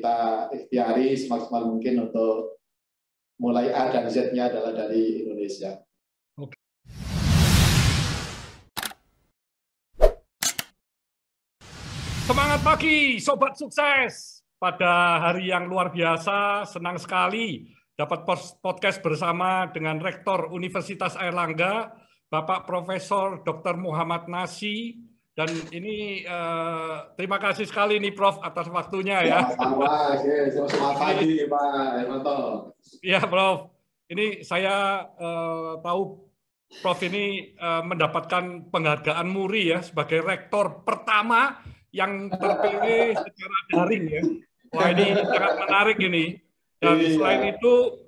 kita ikhtiari semaksimal mungkin untuk mulai A dan Z-nya adalah dari Indonesia. Oke. Semangat pagi, Sobat Sukses! Pada hari yang luar biasa, senang sekali dapat podcast bersama dengan Rektor Universitas Airlangga, Bapak Profesor Dr. Muhammad Nasy. Dan ini terima kasih sekali nih Prof atas waktunya ya. Selamat pagi Pak Hermanto. Iya Prof, ini saya tahu Prof ini mendapatkan penghargaan MURI ya sebagai rektor pertama yang terpilih secara daring ya. Wah ini sangat menarik ini. Dan selain itu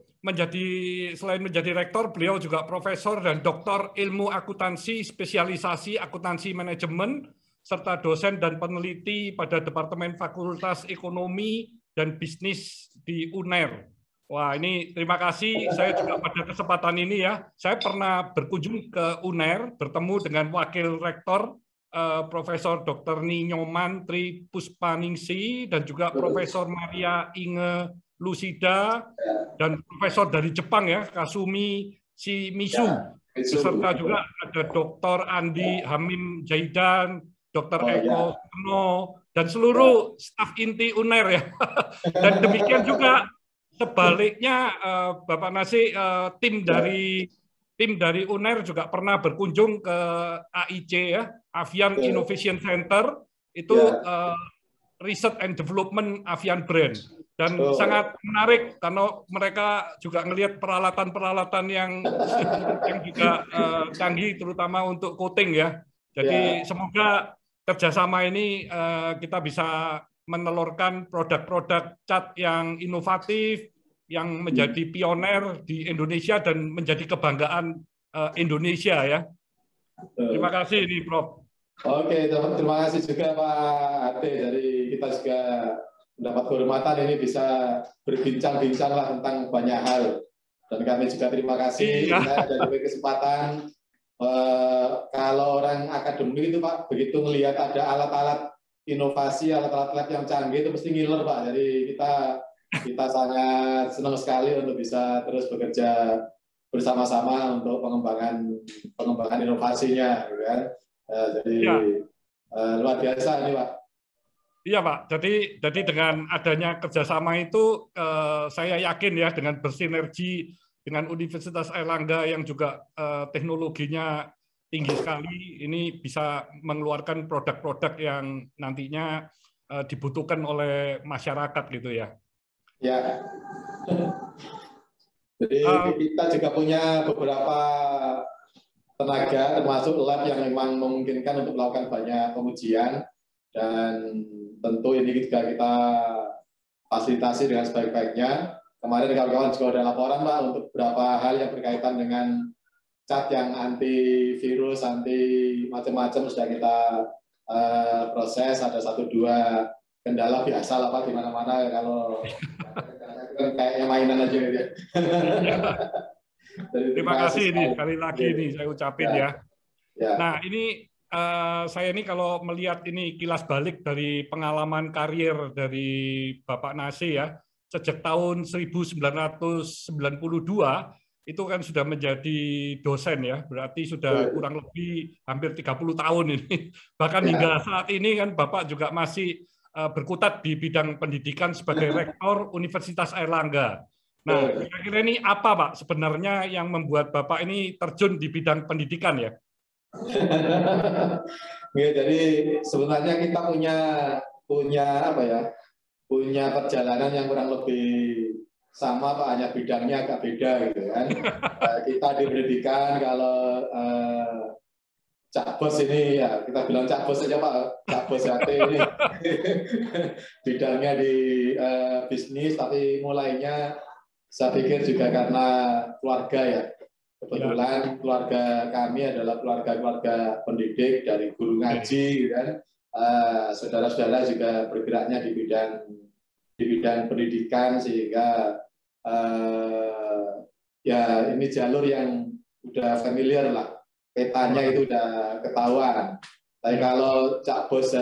selain menjadi rektor, beliau juga profesor dan doktor ilmu akuntansi, spesialisasi akuntansi manajemen, serta dosen dan peneliti pada Departemen Fakultas Ekonomi dan Bisnis di UNER. Wah, ini terima kasih. Saya juga pada kesempatan ini ya, saya pernah berkunjung ke UNER, bertemu dengan Wakil Rektor Profesor Dr. Ninyoman Tri Puspaningsih dan juga Profesor Maria Inge Lucida dan profesor dari Jepang ya, Kasumi Shimizu. Beserta juga ada Dr. Andi Hamim Jaidan, Dr. Eko Seno, dan seluruh staf inti UNER ya. Dan demikian juga sebaliknya Bapak Nasy, tim dari UNER juga pernah berkunjung ke AIC ya, Avian Innovation Center, itu Research and Development Avian Brand. Dan sangat menarik karena mereka juga melihat peralatan-peralatan yang juga canggih, terutama untuk coating ya. Jadi semoga kerjasama ini kita bisa menelurkan produk-produk cat yang inovatif, yang menjadi pioner di Indonesia dan menjadi kebanggaan Indonesia ya. Terima kasih nih Prof. Oke, terima kasih juga Pak Ade, dari kita juga mendapat kehormatan ini bisa berbincang-bincang lah tentang banyak hal. Dan kami juga terima kasih saya ada diberi kesempatan. Kalau orang akademik itu Pak, begitu melihat ada alat-alat inovasi, alat-alat lab yang canggih itu mesti ngiler Pak. Jadi kita sangat senang sekali untuk bisa terus bekerja bersama-sama untuk pengembangan inovasinya, gitu kan. Jadi luar biasa ini Pak. Iya Pak, jadi dengan adanya kerjasama itu saya yakin ya dengan bersinergi dengan Universitas Airlangga yang juga teknologinya tinggi sekali, ini bisa mengeluarkan produk-produk yang nantinya dibutuhkan oleh masyarakat gitu ya. Ya. Jadi kita juga punya beberapa tenaga termasuk lab yang memang memungkinkan untuk melakukan banyak pengujian, dan tentu ini juga kita fasilitasi dengan sebaik-baiknya. Kemarin kawan-kawan juga ada laporan Pak untuk beberapa hal yang berkaitan dengan cat yang anti virus, anti macam-macam sudah kita proses. Ada 1-2 kendala biasa lah Pak di mana-mana kalau kayaknya mainan aja gitu ya. Terima kasih nih sekali lagi nih saya ucapin ya. Nah ini saya ini kalau melihat ini kilas balik dari pengalaman karir dari Bapak Nasy ya, sejak tahun 1992 itu kan sudah menjadi dosen ya, berarti sudah kurang lebih hampir 30 tahun ini. Bahkan hingga saat ini kan Bapak juga masih berkutat di bidang pendidikan sebagai rektor Universitas Airlangga. Nah, kira-kira ini apa Pak sebenarnya yang membuat Bapak ini terjun di bidang pendidikan ya? Ya, jadi sebenarnya kita punya apa ya? Punya perjalanan yang kurang lebih sama Pak, hanya bidangnya agak beda gitu kan. Kita di pendidikan, kalau Cak Bos ini ya kita bilang Cak Bos saja Pak, Cak Bos HT ini bidangnya di bisnis, tapi mulainya saya pikir juga karena keluarga ya. Kebetulan keluarga kami adalah keluarga pendidik dari guru ngaji, gitu kan. Saudara-saudara juga bergeraknya di bidang pendidikan, sehingga ya ini jalur yang udah familiar lah, petanya itu udah ketahuan. Tapi kalau Cak Bos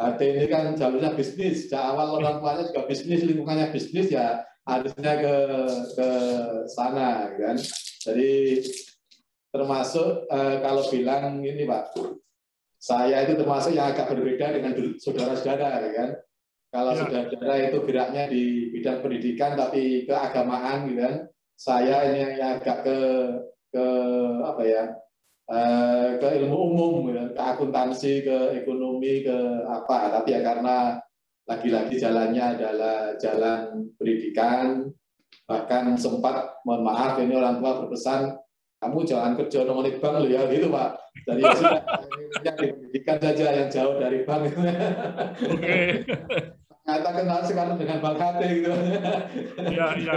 HT ini kan jalurnya bisnis, sejak awal orang tuanya juga bisnis, lingkungannya bisnis, ya harusnya ke sana, kan. Jadi termasuk kalau bilang ini Pak, saya itu termasuk yang agak berbeda dengan saudara-saudara, kan. Kalau saudara-saudara itu geraknya di bidang pendidikan tapi keagamaan, gitu kan. Saya ini yang agak ke apa ya, ke ilmu umum, gitu, ke akuntansi, ke ekonomi, ke apa. Tapi ya karena lagi-lagi jalannya adalah jalan pendidikan, bahkan sempat, mohon maaf, ini orang tua berpesan, kamu jangan kerja nomor bank loh ya, gitu Pak. Jadi ya sudah, yang di pendidikan saja yang jauh dari bank. Oke. Ternyata kenal sekarang dengan Bang Hate gitu. Iya, iya.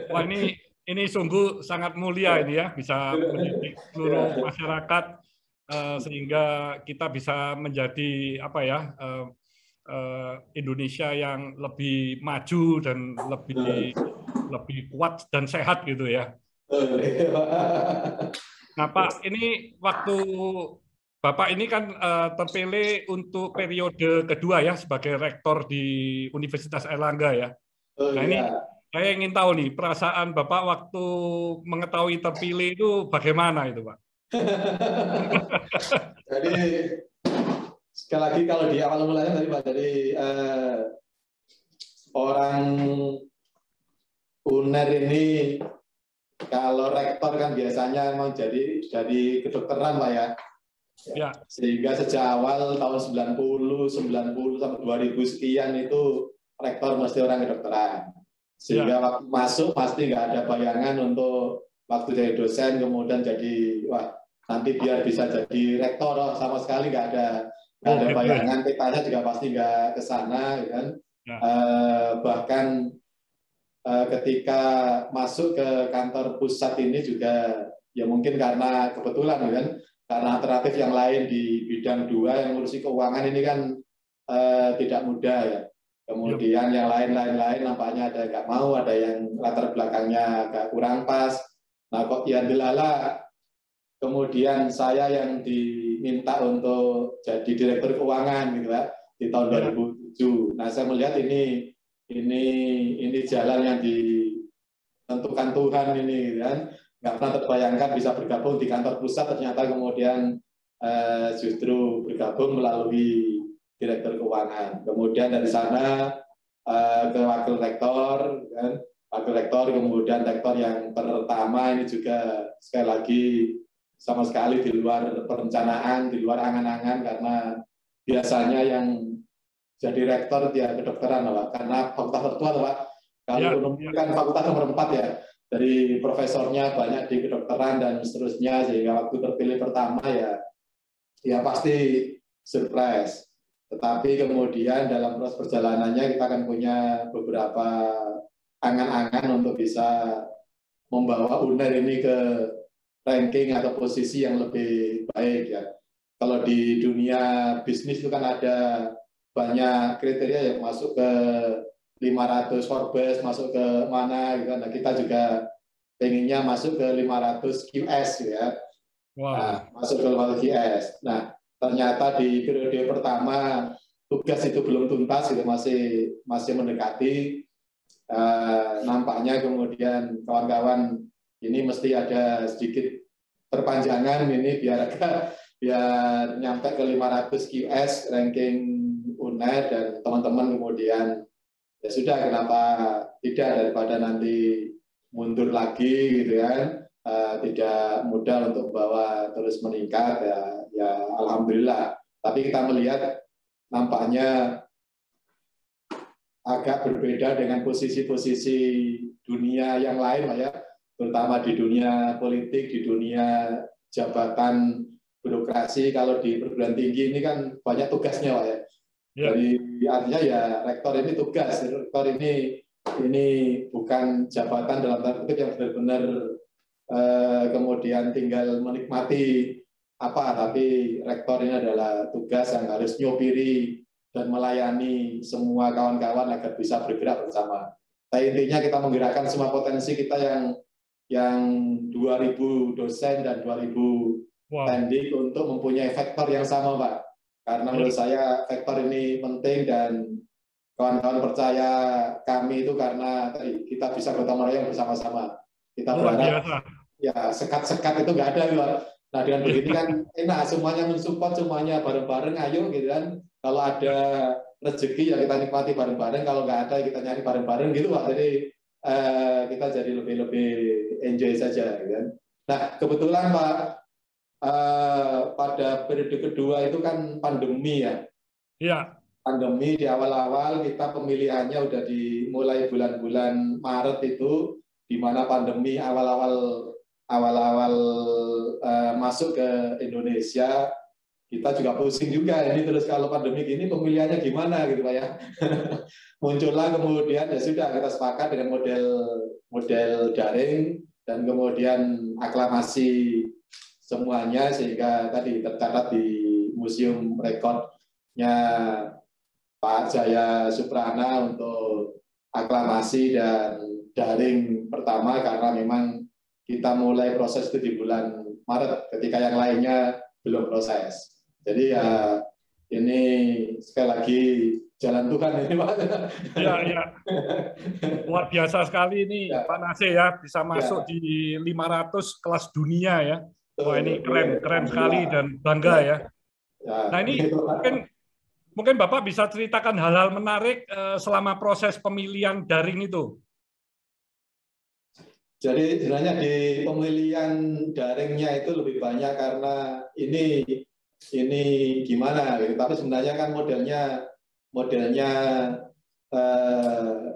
Wah, ini sungguh sangat mulia ini ya, bisa mendidik seluruh masyarakat sehingga kita bisa menjadi apa ya, Indonesia yang lebih maju dan lebih kuat dan sehat gitu ya. Nah Pak, ini waktu Bapak ini kan terpilih untuk periode kedua ya sebagai rektor di Universitas Airlangga ya. Nah ini saya ingin tahu nih perasaan Bapak waktu mengetahui terpilih itu bagaimana itu Pak? Jadi sekali lagi kalau di awal mulanya tadi Pak, jadi orang UNER ini kalau rektor kan biasanya memang jadi kedokteran Pak ya. Ya. Sehingga sejak awal tahun 90 sampai 2000 sekian itu rektor mesti orang kedokteran. Sehingga waktu masuk pasti nggak ada bayangan untuk waktu jadi dosen kemudian jadi wah nanti biar bisa jadi rektor, sama sekali nggak ada bayangan. Petanya juga pasti nggak ke sana, kan. Ya. Bahkan ketika masuk ke kantor pusat ini juga ya mungkin karena kebetulan, kan. Karena alternatif yang lain di bidang 2 yang ngurusi keuangan ini kan tidak mudah ya. Kemudian yang lain-lain nampaknya ada yang nggak mau, ada yang latar belakangnya agak kurang pas. Nah kok ya delala, kemudian saya yang diminta untuk jadi direktur keuangan gitu ya di tahun 2007. Nah saya melihat ini jalan yang ditentukan Tuhan ini, gitu kan. Nggak pernah terbayangkan bisa bergabung di kantor pusat, ternyata kemudian justru bergabung melalui direktur keuangan. Kemudian dari sana ke wakil rektor, kan? Wakil rektor, kemudian rektor yang pertama ini juga sekali lagi sama sekali di luar perencanaan, di luar angan-angan, karena biasanya yang jadi rektor dia kedokteran Pak, karena fakultas tertua Pak. Kalau kan fakultas nomor 4 ya. Dari profesornya banyak di kedokteran dan seterusnya, sehingga waktu terpilih pertama ya pasti surprise. Tetapi kemudian dalam proses perjalanannya kita akan punya beberapa angan-angan untuk bisa membawa UNER ini ke ranking atau posisi yang lebih baik ya. Kalau di dunia bisnis itu kan ada banyak kriteria yang masuk ke 500 Forbes, masuk ke mana gitu. Nah, kita juga pengennya masuk ke 500 QS ya. Wow. Nah, masuk ke 500 QS. Nah, ternyata di periode pertama tugas itu belum tuntas, gitu, masih mendekati. Nampaknya kemudian kawan-kawan ini mesti ada sedikit perpanjangan ini biar nyampe ke 500 QS ranking UNER, dan teman-teman kemudian ya sudah, kenapa tidak, daripada nanti mundur lagi gitu kan, tidak mudah untuk membawa terus meningkat ya alhamdulillah. Tapi kita melihat nampaknya agak berbeda dengan posisi-posisi dunia yang lain Pak ya, terutama di dunia politik, di dunia jabatan birokrasi. Kalau di perguruan tinggi ini kan banyak tugasnya Pak ya. Jadi artinya ya rektor ini tugas, rektor ini bukan jabatan dalam tanda kutip yang benar-benar kemudian tinggal menikmati tapi rektor ini adalah tugas yang harus nyopiri dan melayani semua kawan-kawan agar bisa bergerak bersama. Nah, intinya kita menggerakkan semua potensi kita yang 2.000 dosen dan 2.000 pendidik untuk mempunyai vektor yang sama Pak. karena menurut saya vektor ini penting dan kawan-kawan percaya kami itu karena tadi kita bisa gotong royong bersama-sama. Kita berharap ya sekat-sekat itu nggak ada, Pak. Nah dengan begini kan enak, semuanya mensupport, semuanya bareng-bareng, ayo gitu kan. Kalau ada rezeki ya kita nikmati bareng-bareng, kalau nggak ada kita nyari bareng-bareng gitu, Pak. Jadi kita jadi lebih enjoy saja, gitu kan. Nah kebetulan Pak, pada periode kedua itu kan pandemi ya. Iya. Pandemi di awal-awal kita pemilihannya udah dimulai bulan-bulan Maret itu, di mana pandemi awal-awal masuk ke Indonesia, kita juga pusing juga ini terus kalau pandemi gini pemilihannya gimana gitu Pak ya. Muncullah kemudian ya sudah kita sepakat dengan model daring dan kemudian aklamasi semuanya sehingga tadi tercatat di museum rekodnya Pak Jaya Suprana untuk aklamasi dan daring pertama karena memang kita mulai proses itu di bulan Maret ketika yang lainnya belum proses. Jadi ya ini sekali lagi jalan Tuhan ini Pak. Iya, iya. Luar biasa sekali ini ya. Pak Nasir ya bisa masuk ya. Di 500 kelas dunia ya. Wah ini keren sekali dan bangga ya. Nah ini mungkin Bapak bisa ceritakan hal-hal menarik selama proses pemilihan daring itu. Jadi sebenarnya di pemilihan daringnya itu lebih banyak karena ini gimana gitu. Tapi sebenarnya kan modelnya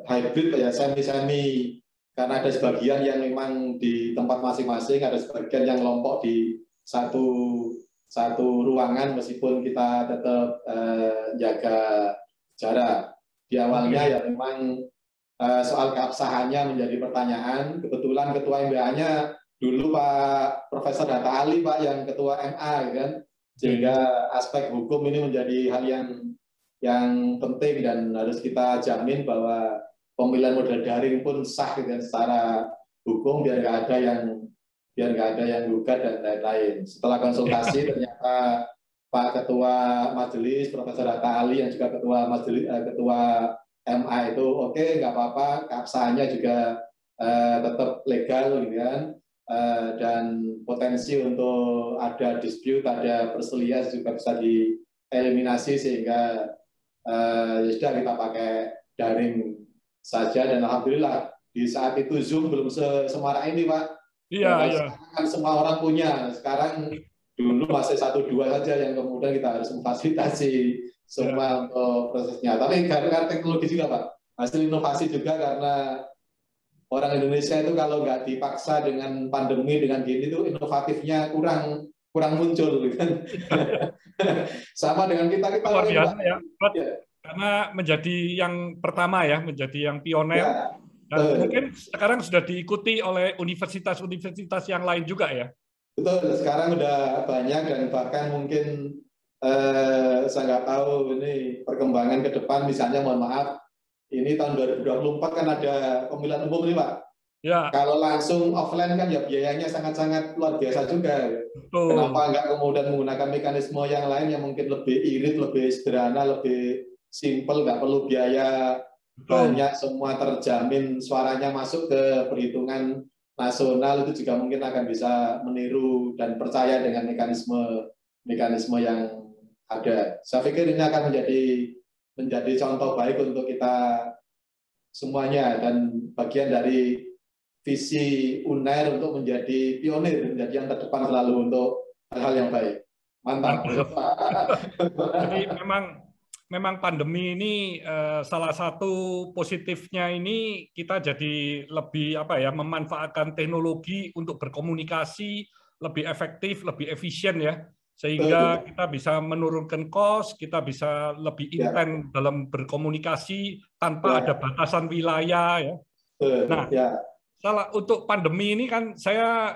hybrid ya, semi karena ada sebagian yang memang di tempat masing-masing, ada sebagian yang kelompok di satu ruangan meskipun kita tetap jaga jarak. Di awalnya ya memang soal keabsahannya menjadi pertanyaan. Kebetulan ketua MBA-nya dulu Pak Profesor Hatta Ali Pak yang ketua MA kan, sehingga aspek hukum ini menjadi hal yang penting dan harus kita jamin bahwa pemilihan model daring pun sah gitu, secara hukum biar nggak ada yang gugat dan lain-lain. Setelah konsultasi ternyata Pak Ketua Majelis Profesor Hatta Ali yang juga ketua MA itu oke, nggak apa-apa, keabsahannya juga tetap legal gitu kan, dan potensi untuk ada dispute, ada perselisihan juga bisa dieliminasi sehingga sudah kita pakai daring saja dan alhamdulillah di saat itu Zoom belum semarak ini Pak. Iya. Kan semua orang punya. Sekarang dulu masih 1-2 saja yang kemudian kita harus memfasilitasi semua untuk prosesnya. Tapi karena teknologi juga Pak, hasil inovasi juga karena orang Indonesia itu kalau nggak dipaksa dengan pandemi dengan gini itu inovatifnya kurang muncul kan. Sama dengan kita luar biasa ya. Karena menjadi yang pertama ya, menjadi yang pioner ya. Dan mungkin sekarang sudah diikuti oleh universitas-universitas yang lain juga ya. Betul, sekarang udah banyak dan bahkan mungkin saya nggak tahu ini perkembangan ke depan, misalnya mohon maaf ini tahun 2024 kan ada pemilihan umum nih Pak. Ya. Kalau langsung offline kan ya biayanya sangat-sangat luar biasa juga. Betul. Kenapa nggak kemudian menggunakan mekanisme yang lain yang mungkin lebih irit, lebih sederhana, lebih simple, nggak perlu biaya banyak, semua terjamin suaranya masuk ke perhitungan nasional, itu juga mungkin akan bisa meniru dan percaya dengan mekanisme yang ada. Saya pikir ini akan menjadi contoh baik untuk kita semuanya dan bagian dari visi UNER untuk menjadi pionir, menjadi yang terdepan selalu untuk hal-hal yang baik. Mantap. Jadi memang pandemi ini salah satu positifnya ini kita jadi lebih memanfaatkan teknologi untuk berkomunikasi lebih efektif, lebih efisien ya. Sehingga kita bisa menurunkan cost, kita bisa lebih intens dalam berkomunikasi tanpa ada batasan wilayah ya. Nah, untuk pandemi ini kan saya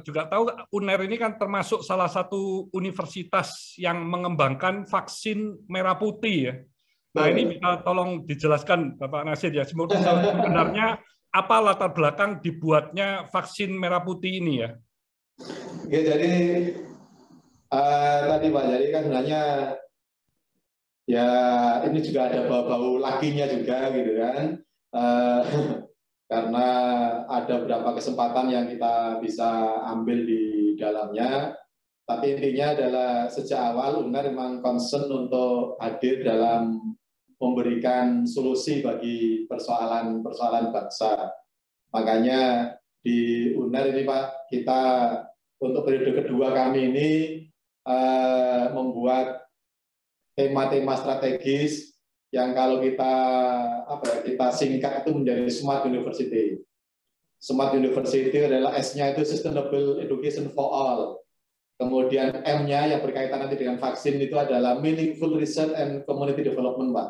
juga tahu UNER ini kan termasuk salah satu universitas yang mengembangkan vaksin merah putih ya. Nah ini bisa tolong dijelaskan Bapak Nasir ya, sebenarnya apa latar belakang dibuatnya vaksin merah putih ini ya? Oke, jadi tadi Pak, jadi kan sebenarnya Ya, ini juga ada bau-bau lakinya juga gitu kan. Eh, karena ada beberapa kesempatan yang kita bisa ambil di dalamnya. Tapi intinya adalah sejak awal UNER memang concern untuk hadir dalam memberikan solusi bagi persoalan-persoalan bangsa. Makanya di UNER ini Pak, kita untuk periode kedua kami ini membuat tema-tema strategis yang kalau kita singkat itu menjadi Smart University. Smart University adalah S-nya itu Sustainable Education for All. Kemudian M-nya yang berkaitan nanti dengan vaksin itu adalah Meaningful Research and Community Development, Pak.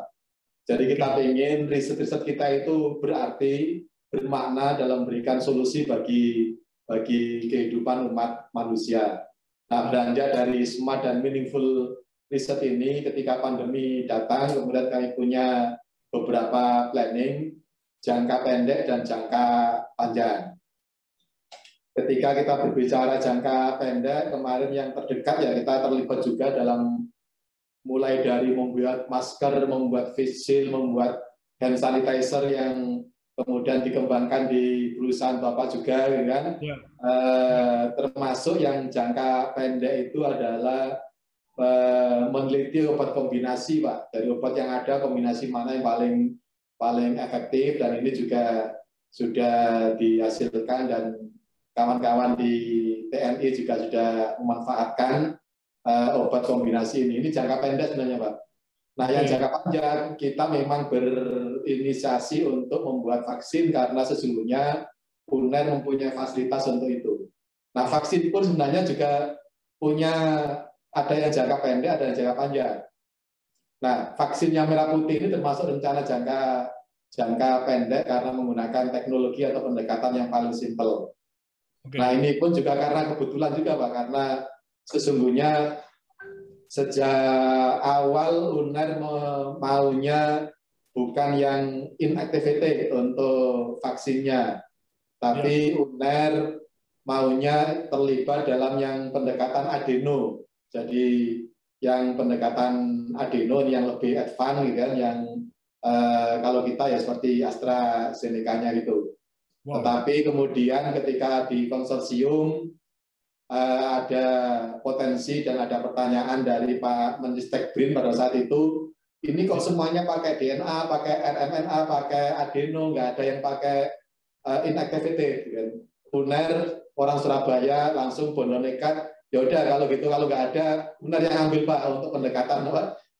Jadi kita ingin riset-riset kita itu berarti, bermakna dalam memberikan solusi bagi kehidupan umat manusia. Nah, beranjak dari Smart dan Meaningful riset ini ketika pandemi datang, kemudian kami punya beberapa planning jangka pendek dan jangka panjang. Ketika kita berbicara jangka pendek, kemarin yang terdekat ya kita terlibat juga dalam mulai dari membuat masker, membuat face shield, membuat hand sanitizer yang kemudian dikembangkan di perusahaan Bapak juga, kan? Ya. Termasuk yang jangka pendek itu adalah meneliti obat kombinasi, Pak. Dari obat yang ada, kombinasi mana yang paling efektif, dan ini juga sudah dihasilkan dan kawan-kawan di TNI juga sudah memanfaatkan obat kombinasi ini. Ini jangka pendek sebenarnya, Pak. Nah, yang jangka panjang kita memang berinisiasi untuk membuat vaksin karena sesungguhnya UNER mempunyai fasilitas untuk itu. Nah, vaksin pun sebenarnya juga punya ada yang jangka pendek, ada yang jangka panjang. Nah, vaksin yang merah putih ini termasuk rencana jangka pendek karena menggunakan teknologi atau pendekatan yang paling simpel. Okay. Nah, ini pun juga karena kebetulan juga, Pak, karena sesungguhnya sejak awal UNER maunya bukan yang inactivity untuk vaksinnya, tapi UNER maunya terlibat dalam yang pendekatan adeno. Jadi yang pendekatan adeno yang lebih advance gitu kan, yang kalau kita ya seperti AstraZeneca-nya gitu. Wow. Tetapi kemudian ketika di konsorsium ada potensi dan ada pertanyaan dari Pak Menristek BRIN pada saat itu, ini kok semuanya pakai DNA, pakai rMNA, pakai adeno, nggak ada yang pakai inactivity. Gitu kan. UNER orang Surabaya langsung bondo nekat. Ya udah kalau gitu, kalau nggak ada, benar yang ambil Pak untuk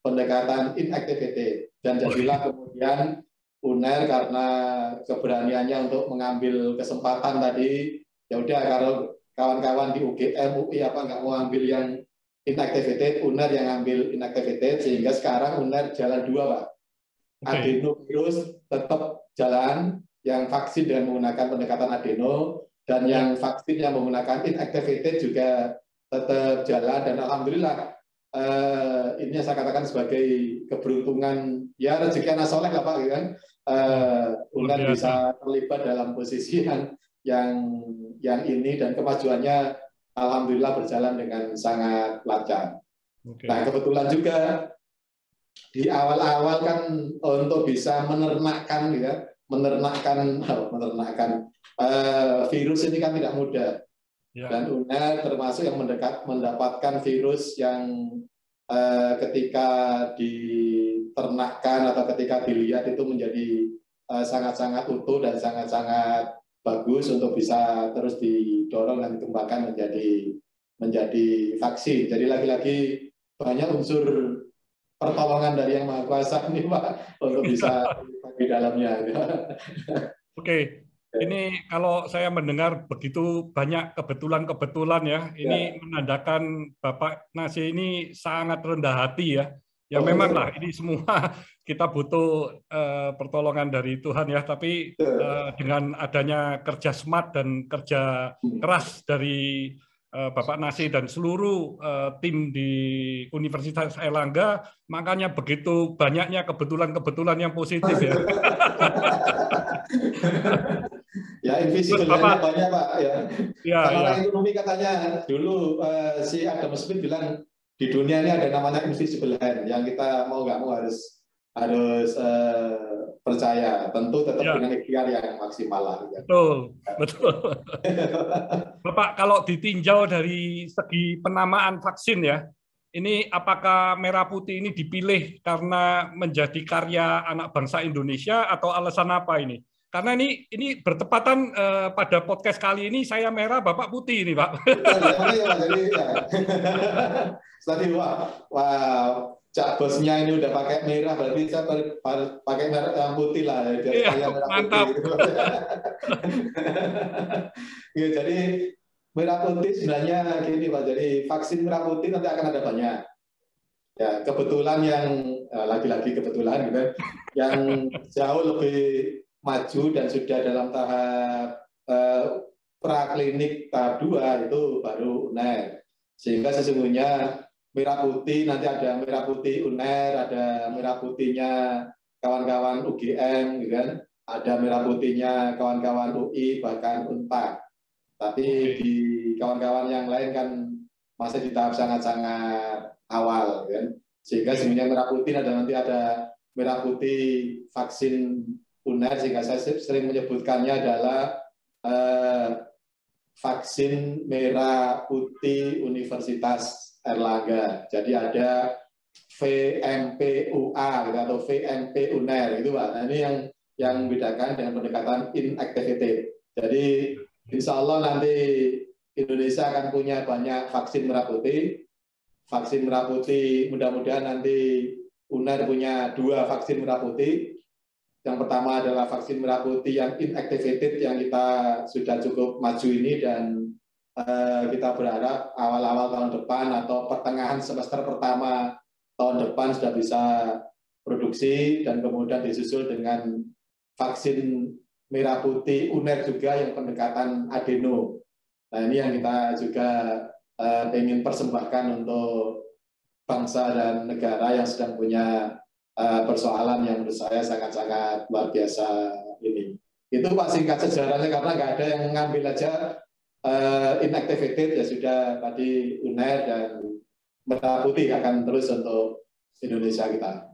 pendekatan inactivity. Dan jadilah kemudian UNER karena keberaniannya untuk mengambil kesempatan tadi, ya udah kalau kawan-kawan di UGM, UI nggak mau ambil yang inactivity, UNER yang ambil inactivity, sehingga sekarang UNER jalan dua, Pak. Okay. Adenovirus tetap jalan, yang vaksin dengan menggunakan pendekatan adeno, dan yang vaksin yang menggunakan inactivity juga tetap jalan, dan alhamdulillah ini saya katakan sebagai keberuntungan, ya rezeki anak soleh lah Pak, kan? UNER bisa terlibat dalam posisi yang ini, dan kemajuannya alhamdulillah berjalan dengan sangat lancar. Okay. Nah, kebetulan juga di awal-awal kan untuk bisa menernakkan virus ini kan tidak mudah. Dan UNER termasuk yang mendapatkan virus yang ketika diternakkan atau ketika dilihat itu menjadi sangat-sangat utuh dan sangat-sangat bagus untuk bisa terus didorong dan dikembangkan menjadi vaksin. Jadi lagi-lagi banyak unsur pertolongan dari Yang Maha Kuasa ini Pak untuk bisa di dalamnya. Oke. Ini kalau saya mendengar begitu banyak kebetulan ya, ini menandakan Bapak Nasi ini sangat rendah hati ya. Ya memang lah, ini semua kita butuh pertolongan dari Tuhan ya, tapi dengan adanya kerja smart dan kerja keras dari Bapak Nasi dan seluruh tim di Universitas Airlangga, makanya begitu banyaknya kebetulan-kebetulan yang positif ya. Ya, invisible-nya banyak Pak. Ya. Kalau orang ekonomi katanya dulu si Adam Smith bilang di dunia ini ada namanya invisible hand yang kita mau nggak mau harus percaya, tentu tetap dengan ikhtiar yang maksimal lah. Betul, betul. Bapak, kalau ditinjau dari segi penamaan vaksin ya, ini apakah merah putih ini dipilih karena menjadi karya anak bangsa Indonesia atau alasan apa ini? Karena ini bertepatan pada podcast kali ini saya merah, Bapak putih ini, Pak. Jadi ya. Tadi wah, Cak bosnya ini udah pakai merah, berarti saya pakai merah yang putih lah. Iya, mantap. Putih. Ya, jadi merah putih sebenarnya gini Pak. Jadi vaksin merah putih nanti akan ada banyak. Ya, kebetulan yang lagi-lagi kebetulan gitu, yang jauh lebih maju dan sudah dalam tahap praklinik tahap 2 itu baru UNER. Sehingga sesungguhnya merah putih nanti ada merah putih UNER, ada merah putihnya kawan-kawan UGM, gitu kan? Ada merah putihnya kawan-kawan UI bahkan UNPAD. Tapi di kawan-kawan yang lain kan masih di tahap sangat-sangat awal, kan? Sehingga sebenarnya merah putih nanti ada merah putih vaksin UNER, sehingga saya sering menyebutkannya adalah vaksin merah putih Universitas Erlangga. Jadi ada VMPUA gitu, atau VMP UNER itu Pak. Nah, ini yang membedakan dengan pendekatan inactivated. Jadi insya Allah nanti Indonesia akan punya banyak vaksin merah putih. Vaksin merah putih mudah-mudahan nanti UNER punya 2 vaksin merah putih. Yang pertama adalah vaksin merah putih yang inactivated yang kita sudah cukup maju ini, dan kita berharap awal-awal tahun depan atau pertengahan semester pertama tahun depan sudah bisa produksi, dan kemudian disusul dengan vaksin merah putih UNER juga yang pendekatan adeno. Nah, ini yang kita juga ingin persembahkan untuk bangsa dan negara yang sedang punya persoalan yang menurut saya sangat-sangat luar biasa ini. Itu Pak singkat sejarahnya, karena nggak ada yang ngambil aja inactivated, ya sudah tadi UNER dan merah putih akan terus untuk Indonesia kita.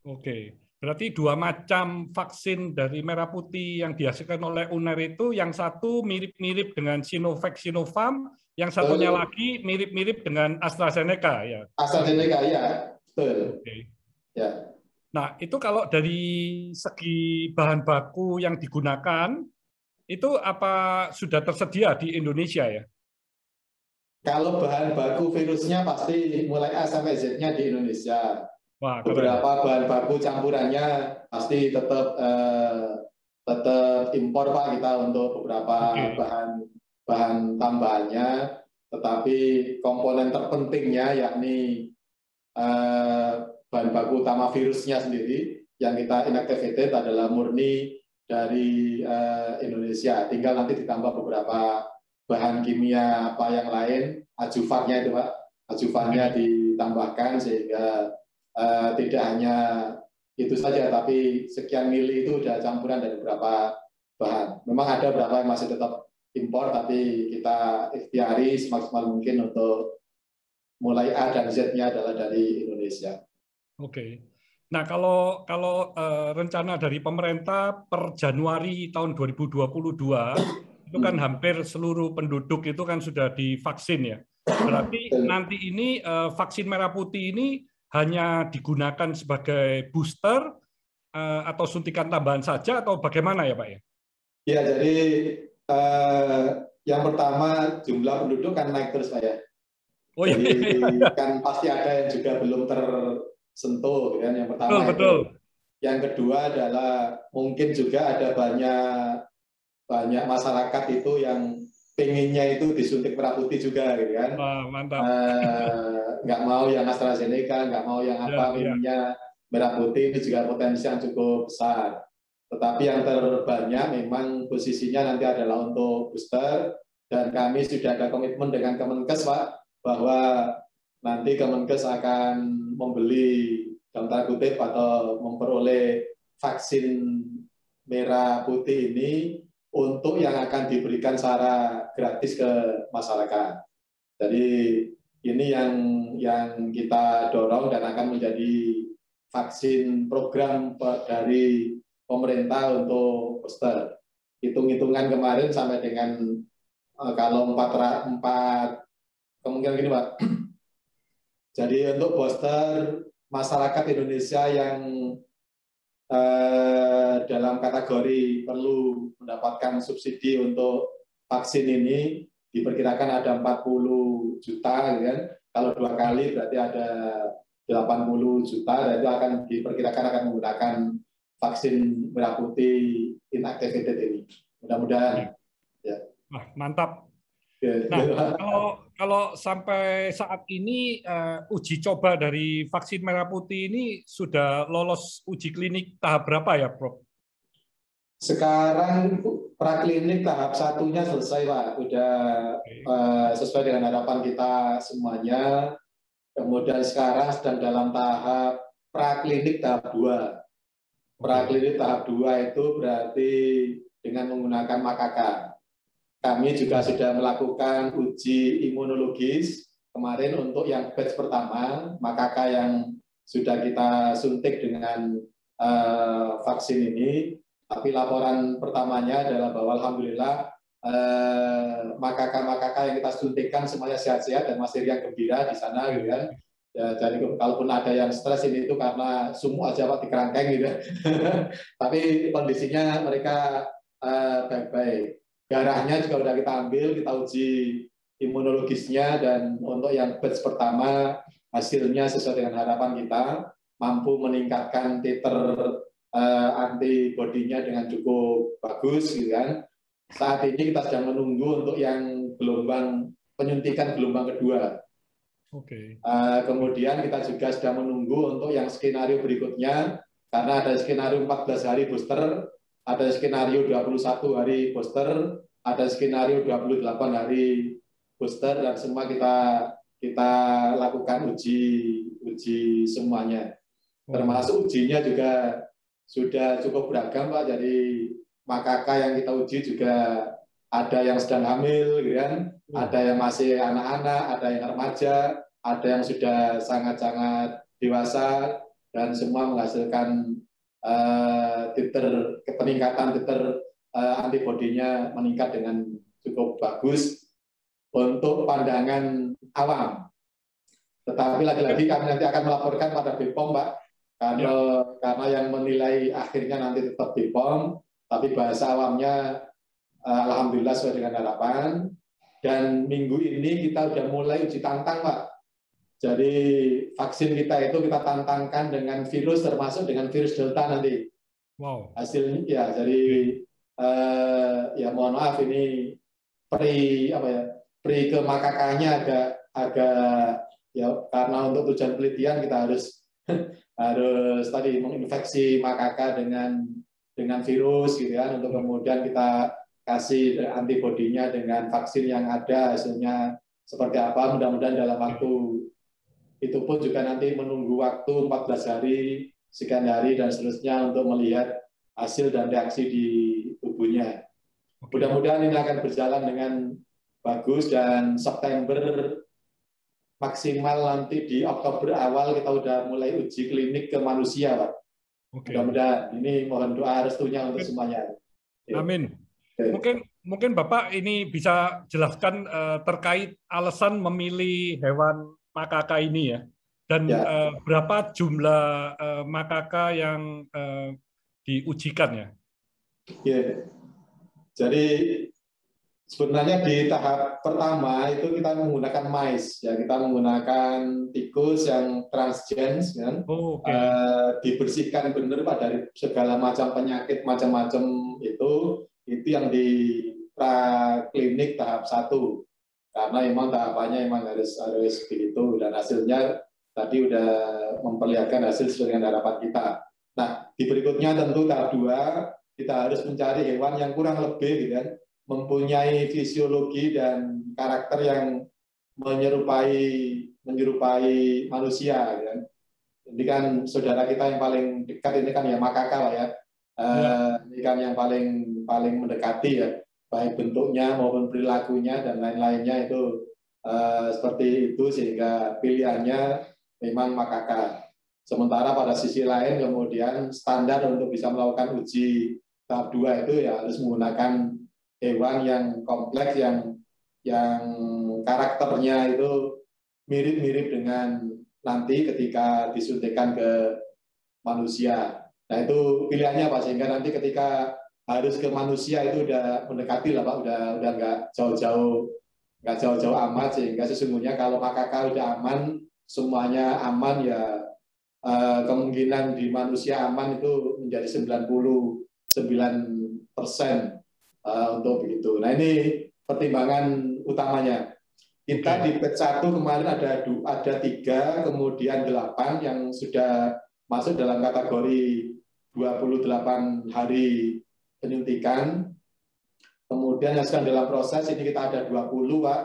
Oke, berarti 2 macam vaksin dari merah putih yang dihasilkan oleh UNER itu, yang satu mirip-mirip dengan Sinovac, Sinopharm, yang satunya lagi mirip-mirip dengan AstraZeneca ya. AstraZeneca ya, betul. Oke. Ya. Nah, itu kalau dari segi bahan baku yang digunakan, itu apa sudah tersedia di Indonesia ya? Kalau bahan baku virusnya pasti mulai A sampai Z-nya di Indonesia. Wah, beberapa bahan baku campurannya pasti tetap impor Pak kita untuk beberapa bahan tambahannya. Tetapi komponen terpentingnya yakni bahan baku utama virusnya sendiri yang kita inactivated adalah murni dari Indonesia. Tinggal nanti ditambah beberapa bahan kimia apa yang lain, ajuvannya itu Pak, ajuvannya ditambahkan sehingga tidak hanya itu saja, tapi sekian mili itu sudah campuran dari beberapa bahan. Memang ada beberapa yang masih tetap impor, tapi kita ikhtiari semaksimal mungkin untuk mulai A dan Z-nya adalah dari Indonesia. Oke. Nah, kalau rencana dari pemerintah per Januari tahun 2022 itu kan hampir seluruh penduduk itu kan sudah divaksin ya. Berarti nanti ini vaksin merah putih ini hanya digunakan sebagai booster atau suntikan tambahan saja atau bagaimana ya Pak ya? Ya, jadi yang pertama jumlah penduduk kan naik terus Pak ya. Oh, jadi kan pasti ada yang juga belum tersentuh kan, yang pertama itu. Yang kedua adalah mungkin juga ada banyak masyarakat itu yang pengennya itu disuntik merah putih juga gitu kan. Mantap. Nggak mau yang AstraZeneca, nggak mau yang apa, pengennya merah putih, itu juga potensi yang cukup besar. Tetapi yang terbanyak memang posisinya nanti adalah untuk booster, dan kami sudah ada komitmen dengan Kemenkes Pak, bahwa nanti Kemenkes akan membeli dalam tanda kutip atau memperoleh vaksin merah putih ini untuk yang akan diberikan secara gratis ke masyarakat. Jadi ini yang yang kita dorong dan akan menjadi vaksin program dari pemerintah untuk booster. Hitung-hitungan kemarin sampai dengan kalau empat kemungkinan gini Pak. Jadi untuk booster masyarakat Indonesia yang dalam kategori perlu mendapatkan subsidi untuk vaksin ini diperkirakan ada 40 juta, kan? Kalau 2 kali berarti ada 80 juta, dan itu akan diperkirakan akan menggunakan vaksin merah putih inactivated ini. Mudah-mudahan. Ya. Wah, mantap. Ya. Nah, kalau sampai saat ini uji coba dari vaksin merah putih ini sudah lolos uji klinik tahap berapa ya, Prof? Sekarang praklinik tahap 1-nya selesai, Pak. Sudah sesuai dengan harapan kita semuanya. Kemudian sekarang sedang dalam tahap praklinik tahap 2. Praklinik tahap 2 itu berarti dengan menggunakan makaka. Kami juga sudah melakukan uji imunologis kemarin untuk yang batch pertama, makaka yang sudah kita suntik dengan vaksin ini. Tapi laporan pertamanya adalah bahwa alhamdulillah makaka-makaka yang kita suntikkan semuanya sehat-sehat dan masih riang gembira di sana, gitu kan. Ya, jadi kalaupun ada yang stres ini itu karena sumuk aja Pak di kerangkeng gitu. Tapi kondisinya mereka baik-baik. Darahnya juga sudah kita ambil, kita uji imunologisnya, dan untuk yang batch pertama hasilnya sesuai dengan harapan kita, mampu meningkatkan titer antibodinya dengan cukup bagus, gitu kan. Saat ini kita sedang menunggu untuk yang gelombang penyuntikan gelombang kedua. Kemudian kita juga sedang menunggu untuk yang skenario berikutnya, karena ada skenario 14 hari booster, ada skenario 21 hari booster, ada skenario 28 hari booster, dan semua kita lakukan uji semuanya. Termasuk ujinya juga sudah cukup beragam, Pak. Jadi makaka yang kita uji juga ada yang sedang hamil, gitu kan? Ada yang masih anak-anak, ada yang remaja, ada yang sudah sangat-sangat dewasa, dan semua menghasilkan peningkatan titer antibodinya meningkat dengan cukup bagus untuk pandangan awam. Tetapi lagi-lagi kami nanti akan melaporkan pada BPOM, Pak, karena yang menilai akhirnya nanti tetap BPOM, tapi bahasa awamnya alhamdulillah sesuai dengan harapan. Dan minggu ini kita sudah mulai uji tantang, Pak. Jadi vaksin kita itu kita tantangkan dengan virus, termasuk dengan virus Delta nanti. Wow. Hasilnya ya, jadi ya mohon maaf ini pri ke makakanya agak ya, karena untuk tujuan penelitian kita harus tadi menginfeksi makaka dengan virus, gitu kan, untuk kemudian kita kasih antibodinya dengan vaksin yang ada, hasilnya seperti apa. Mudah-mudahan dalam waktu itu pun juga nanti menunggu waktu 14 hari, sekian hari, dan seterusnya untuk melihat hasil dan reaksi di tubuhnya. Mudah-mudahan ini akan berjalan dengan bagus, dan September maksimal nanti di Oktober awal kita udah mulai uji klinik ke manusia, Pak. Mudah-mudahan. Ini mohon doa restunya untuk semuanya. Amin. Mungkin Bapak ini bisa jelaskan terkait alasan memilih hewan makaka ini ya, dan berapa jumlah makaka yang diujikan ya? Ya. Jadi sebenarnya di tahap pertama itu kita menggunakan mice, ya, kita menggunakan tikus yang transgens, kan, dibersihkan benar Pak dari segala macam penyakit macam-macam itu yang di praklinik tahap 1. Karena memang tahapannya memang harus begitu, dan hasilnya tadi udah memperlihatkan hasil sesuai dengan harapan kita. Nah, di berikutnya tentu tahap 2 kita harus mencari hewan yang kurang lebih, gitu kan, mempunyai fisiologi dan karakter yang menyerupai manusia, gitu kan. Ini kan saudara kita yang paling dekat ini kan ya makaka lah ya. Ini kan yang paling mendekati ya, baik bentuknya maupun perilakunya dan lain-lainnya itu seperti itu sehingga pilihannya memang makaka. Sementara pada sisi lain kemudian standar untuk bisa melakukan uji tahap 2 itu ya harus menggunakan hewan yang kompleks yang karakternya itu mirip-mirip dengan nanti ketika disuntikan ke manusia. Nah itu pilihannya Pak, sehingga nanti ketika harus ke manusia itu udah mendekati lah Pak, udah nggak jauh-jauh amat, sehingga sesungguhnya kalau makaka udah aman, semuanya aman ya kemungkinan di manusia aman itu menjadi 99% untuk begitu. Nah ini pertimbangan utamanya. Kita di batch 1 kemarin ada 3, kemudian 8 yang sudah masuk dalam kategori 28 hari penyuntikan. Kemudian yang sedang dalam proses ini kita ada 20 Pak.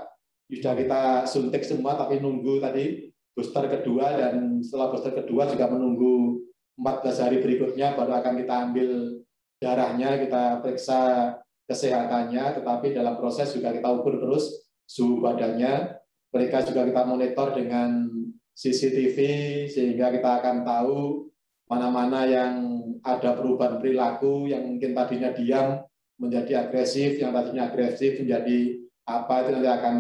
Sudah kita suntik semua tapi nunggu tadi booster kedua, dan setelah booster kedua juga menunggu 14 hari berikutnya baru akan kita ambil darahnya, kita periksa kesehatannya, tetapi dalam proses juga kita ukur terus suhu badannya. Mereka juga kita monitor dengan CCTV sehingga kita akan tahu mana-mana yang ada perubahan perilaku, yang mungkin tadinya diam menjadi agresif, yang tadinya agresif menjadi apa, itu nanti akan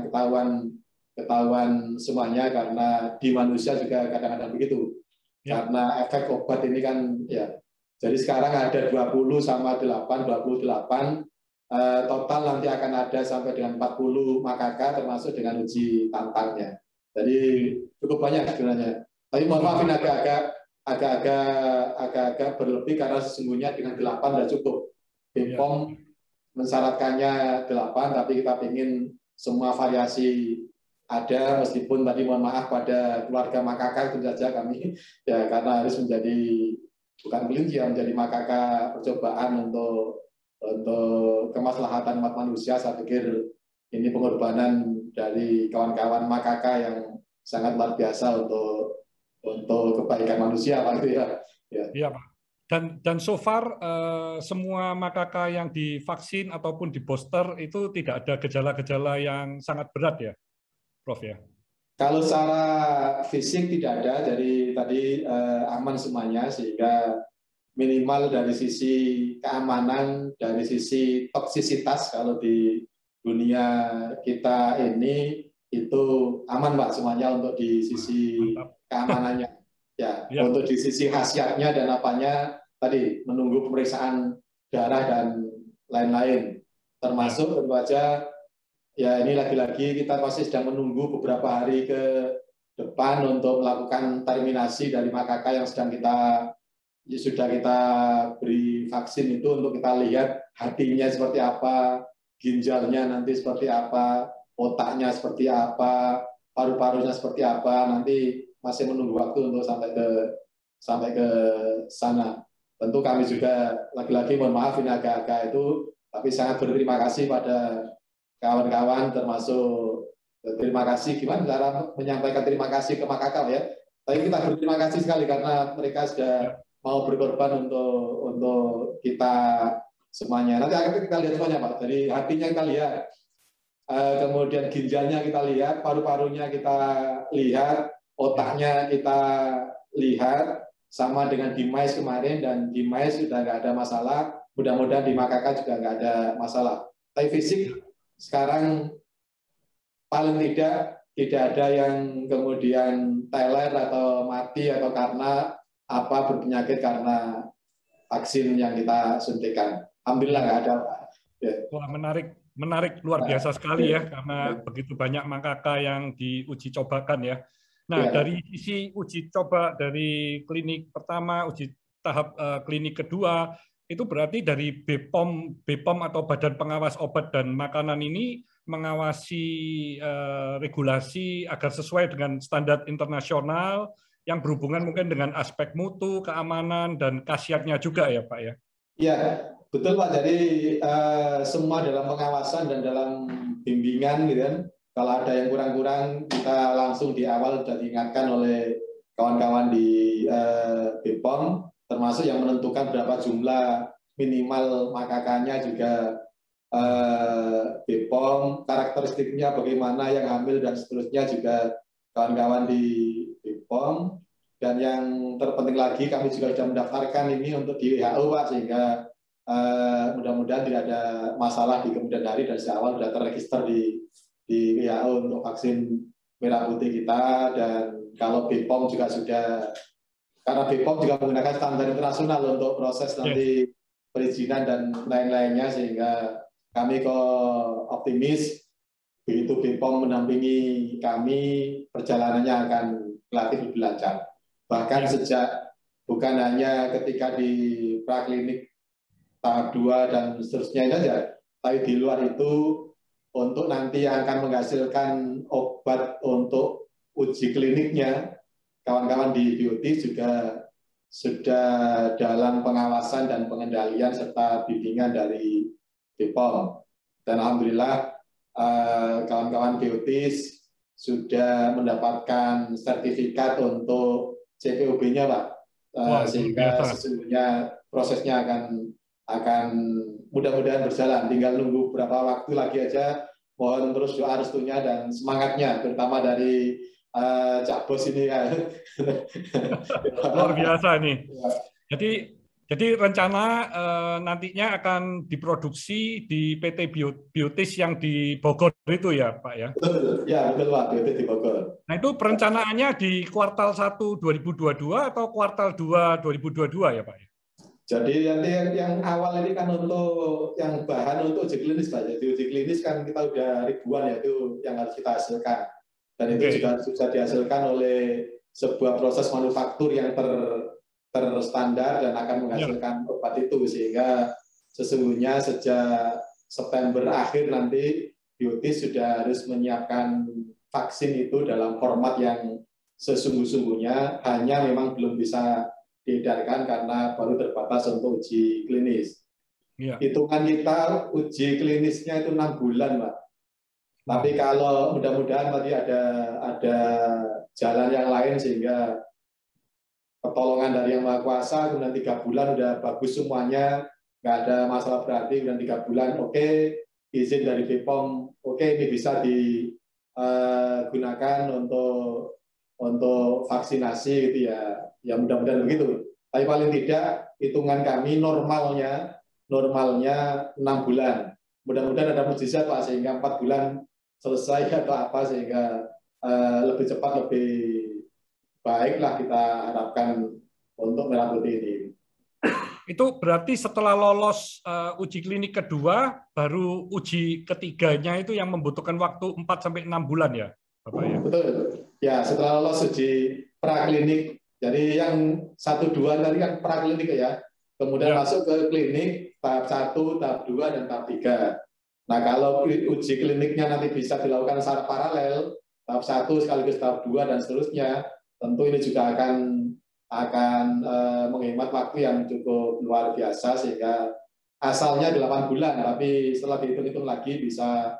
ketahuan semuanya, karena di manusia juga kadang-kadang begitu. Ya. Karena efek obat ini kan ya. Jadi sekarang ada 20 sama 8, 28. Total nanti akan ada sampai dengan 40 makaka termasuk dengan uji tantangnya. Jadi cukup banyak sebenarnya. Tapi mohon maaf ini agak berlebih karena sesungguhnya dengan 8 sudah cukup. BPOM mensyaratkannya 8, tapi kita ingin semua variasi ada, meskipun tadi mohon maaf pada keluarga makaka itu saja kami ya, karena harus menjadi bukan kelinci ya, menjadi makaka percobaan untuk kemaslahatan umat manusia. Saya pikir ini pengorbanan dari kawan-kawan makaka yang sangat luar biasa untuk kebaikan manusia Pak, itu ya. Iya Pak. Dan so far semua makaka yang divaksin ataupun di booster itu tidak ada gejala-gejala yang sangat berat ya, Prof ya? Kalau secara fisik tidak ada, jadi tadi aman semuanya, sehingga minimal dari sisi keamanan, dari sisi toksisitas kalau di dunia kita ini itu aman Pak semuanya untuk di sisi keamanannya. Ya, untuk di sisi khasiatnya dan apanya tadi menunggu pemeriksaan darah dan lain-lain. Termasuk tentu aja ya ini lagi-lagi kita masih sedang menunggu beberapa hari ke depan untuk melakukan terminasi dari makaka yang sudah kita beri vaksin itu, untuk kita lihat hatinya seperti apa, ginjalnya nanti seperti apa, otaknya seperti apa, paru-parunya seperti apa, nanti masih menunggu waktu untuk sampai ke sana. Tentu kami juga lagi-lagi mohon maaf ini agak-agak itu, tapi sangat berterima kasih pada kawan-kawan, termasuk terima kasih, gimana cara menyampaikan terima kasih ke makaka ya. Tapi kita berterima kasih sekali karena mereka sudah mau berkorban untuk kita semuanya. Nanti akan kita lihat semuanya Pak. Dari hatinya kita lihat, kemudian ginjalnya kita lihat, paru-parunya kita lihat, otaknya kita lihat, sama dengan di mais kemarin, dan di mais sudah nggak ada masalah. Mudah-mudahan di makaka juga nggak ada masalah. Tapi fisik sekarang paling tidak ada yang kemudian teler atau mati atau karena apa berpenyakit karena vaksin yang kita suntikan. Alhamdulillah nggak ada. Wah, menarik luar biasa sekali ya, karena begitu banyak makaka yang diuji cobakan ya. Nah, dari sisi uji coba dari klinik pertama, uji tahap klinik kedua, itu berarti dari BPOM atau Badan Pengawas Obat dan Makanan ini mengawasi regulasi agar sesuai dengan standar internasional yang berhubungan mungkin dengan aspek mutu, keamanan, dan khasiatnya juga ya Pak ya? Iya, betul Pak. Jadi semua dalam pengawasan dan dalam bimbingan gitu kan. Kalau ada yang kurang-kurang, kita langsung di awal sudah diingatkan oleh kawan-kawan di BPOM, termasuk yang menentukan berapa jumlah minimal makakanya juga BPOM, karakteristiknya bagaimana yang hamil dan seterusnya juga kawan-kawan di BPOM. Dan yang terpenting lagi kami juga sudah mendaftarkan ini untuk di WHO Pak, sehingga mudah-mudahan tidak ada masalah di kemudian hari dan sejak awal sudah terregister di WHO untuk vaksin merah putih kita. Dan kalau BPOM juga sudah, karena BPOM juga menggunakan standar internasional untuk proses nanti perizinan dan lain-lainnya, sehingga kami kok optimis begitu BPOM mendampingi kami, perjalanannya akan relatif lebih lancar. Bahkan sejak bukan hanya ketika di praklinik tahap 2 dan seterusnya saja, tapi di luar itu untuk nanti yang akan menghasilkan obat untuk uji kliniknya, kawan-kawan di BOT juga sudah dalam pengawasan dan pengendalian serta bimbingan dari BPOM. Dan alhamdulillah kawan-kawan BOTIS sudah mendapatkan sertifikat untuk CPOB-nya, Pak. Sehingga sesungguhnya prosesnya akan mudah-mudahan berjalan. Tinggal nunggu beberapa waktu lagi aja. Mohon terus doa restunya dan semangatnya, terutama dari Cak Bos ini. Luar biasa nih. Jadi rencana nantinya akan diproduksi di PT Biotis yang di Bogor itu ya, Pak ya? Betul, ya betul Pak, Biotis di Bogor. Nah itu perencanaannya di kuartal 1 2022 atau kuartal 2 2022 ya Pak? Jadi nanti yang awal ini kan untuk yang bahan untuk uji klinis Pak. Jadi uji klinis kan kita udah ribuan ya, itu yang harus kita hasilkan. Dan itu juga sudah dihasilkan oleh sebuah proses manufaktur yang terstandar dan akan menghasilkan obat itu, sehingga sesungguhnya sejak September akhir nanti Biotis sudah harus menyiapkan vaksin itu dalam format yang sesungguh-sungguhnya, hanya memang belum bisa diedarkan karena baru terbatas untuk uji klinis. Hitungan kita uji klinisnya itu 6 bulan, Pak. Tapi kalau mudah-mudahan tadi ada jalan yang lain sehingga pertolongan dari Yang Maha Kuasa, kemudian 3 bulan udah bagus semuanya, nggak ada masalah berarti, kemudian 3 bulan oke, izin dari BPOM oke, ini bisa digunakan untuk vaksinasi gitu ya. Ya mudah-mudahan begitu. Tapi paling tidak hitungan kami normalnya 6 bulan. Mudah-mudahan ada mukjizat Pak, sehingga 4 bulan selesai atau apa, sehingga lebih cepat lebih baiklah kita harapkan untuk merah putih ini. Itu berarti setelah lolos uji klinik kedua, baru uji ketiganya itu yang membutuhkan waktu 4-6 bulan ya, Bapak ya? Betul. Ya, setelah lolos uji praklinik, jadi yang 1-2 tadi kan praklinik ya, kemudian masuk ke klinik tahap 1, tahap 2, dan tahap 3. Nah, kalau uji kliniknya nanti bisa dilakukan secara paralel, tahap 1 sekaligus tahap 2 dan seterusnya, tentu ini juga akan menghemat waktu yang cukup luar biasa, sehingga asalnya 8 bulan, tapi setelah dihitung-hitung lagi bisa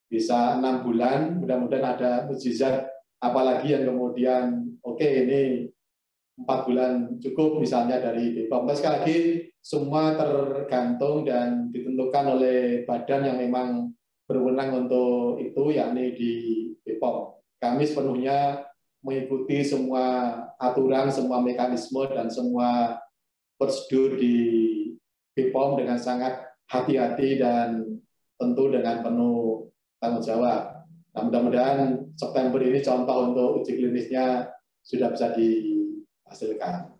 6 bulan. Mudah-mudahan ada mukjizat apalagi yang kemudian oke, ini 4 bulan cukup misalnya dari BPOM. Sekali lagi semua tergantung dan ditentukan oleh badan yang memang berwenang untuk itu, yakni di BPOM. Kami sepenuhnya mengikuti semua aturan, semua mekanisme, dan semua prosedur di BPOM dengan sangat hati-hati dan tentu dengan penuh tanggung jawab. Nah, mudah-mudahan September ini contoh untuk uji klinisnya sudah bisa dihasilkan.